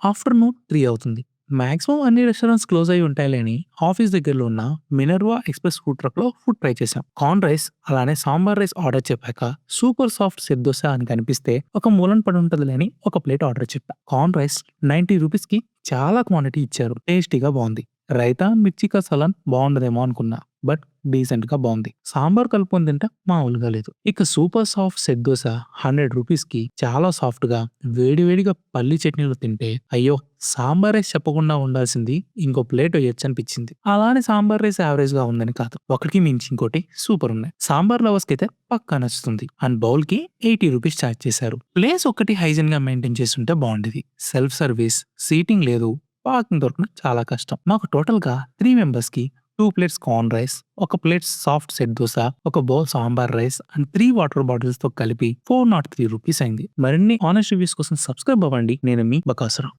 Afternoon 3 అవుతుంది. Maximum అన్ని restaurants close అయ్యి ఉంటాయిలే అని ఆఫీస్ దగ్గరలో ఉన్న మినర్వా ఎక్స్‌ప్రెస్ ఫుడ్ ట్రక్‌లో ఫుడ్ ట్రై చేశాం. కార్న్ రైస్ అలానే సాంబార్ రైస్ ఆర్డర్ చెప్పాక సూపర్ సాఫ్ట్ సెట్ దోస అని కనిపిస్తే ఒక మూలన పడి ఉంటదిలే అని ఒక ప్లేట్ ఆర్డర్ చెప్పా. కార్న్ రైస్ 90 రూపీస్‌కి చాలా క్వాంటిటీ ఇచ్చారు. టేస్టీగా బావుంది. రైతా, మిర్చికా సలాన్ బావుండదేమో అనుకున్నా. బట్ డీసెంట్‌గా బావుంది. సాంబార్ కలుపుకొని తింటే మామూలుగా లేదు. ఇక సూపర్ సాఫ్ట్ సెట్ దోస 100 రూపీస్‌కి చాలా సాఫ్ట్‌గా వేడి వేడిగా పల్లి చట్నీలో తింటే అయ్యో! సాంబార్ రైస్ చెప్పకుండా ఉండాల్సింది ఇంకో ప్లేట్ ఎయొచ్చనిపించింది. అలానే సాంబార్ రైస్ యావరేజ్‌గా ఉందని కాదు. ఒకటికి మించి ఇంకోటి సూపర్ ఉన్నాయి. సాంబార్ లవర్స్‌కైతే పక్కా నచ్చుతుంది. అండ్ బౌల్‌కి 80 రూపీస్ చార్జ్ చేశారు. ప్లేస్ ఒక్కటి హైజీన్‌గా మెయింటైన్ చేసుంటే బావుండేది. సెల్ఫ్ సర్వీస్, సీటింగ్ లేదు. పార్కింగ్ దొరకడం చాలా కష్టం. మాకు టోటల్‌గా 3 మెంబర్స్‌కి 2 ప్లేట్స్ కార్న్ రైస్, ఒక ప్లేట్ సాఫ్ట్ సెట్ దోస, ఒక bowl sambar rice and 3 water బాటిల్స్‌తో కలిపి 403 రూపీస్ అయింది. మరిన్ని ఆనెస్ట్ రివ్యూస్ కోసం సబ్స్క్రైబ్ అవ్వండి. నేను మీ బకాసురం.